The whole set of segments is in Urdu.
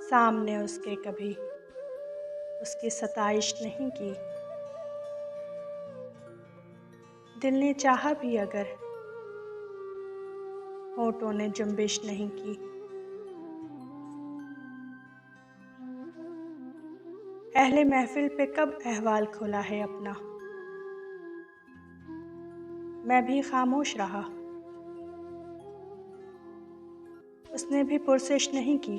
سامنے اس کے کبھی اس کی ستائش نہیں کی، دل نے چاہا بھی اگر ہونٹوں نے جنبش نہیں کی۔ اہل محفل پہ کب احوال کھلا ہے اپنا، میں بھی خاموش رہا، اس نے بھی پرسش نہیں کی۔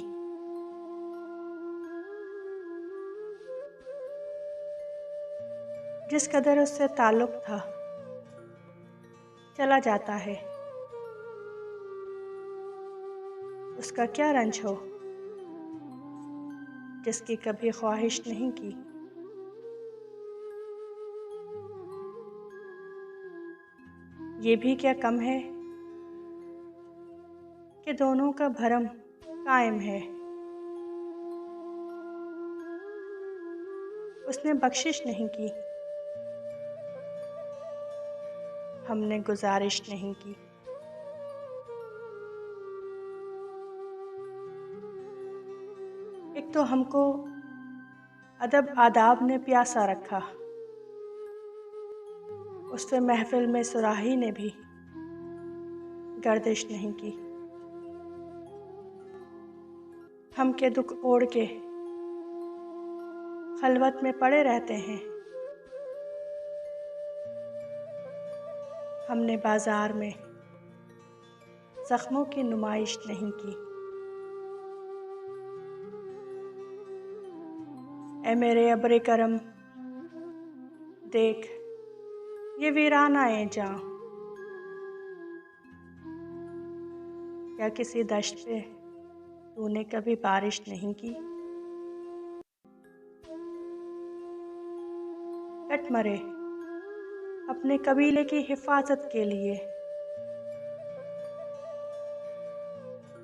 جس قدر اس سے تعلق تھا چلا جاتا ہے، اس کا کیا رنج ہو جس کی کبھی خواہش نہیں کی۔ یہ بھی کیا کم ہے کہ دونوں کا بھرم قائم ہے، اس نے بخشش نہیں کی، ہم نے گزارش نہیں کی۔ ایک تو ہم کو ادب آداب نے پیاسا رکھا، اس پہ محفل میں صراحی نے بھی گردش نہیں کی۔ ہم کے دکھ اوڑھ کے خلوت میں پڑے رہتے ہیں، ہم نے بازار میں زخموں کی نمائش نہیں کی۔ اے میرے ابر کرم دیکھ یہ ویرانہ جاں، کیا کسی دشت پہ تو نے کبھی بارش نہیں کی۔ کٹ مرے اپنے قبیلے کی حفاظت کے لیے،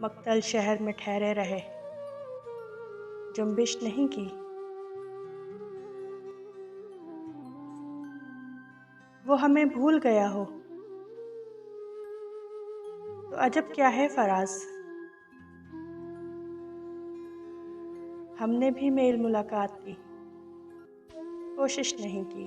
مقتل شہر میں ٹھہرے رہے، جنبش نہیں کی۔ وہ ہمیں بھول گیا ہو تو عجب کیا ہے فراز، ہم نے بھی میل ملاقات کی کوشش نہیں کی۔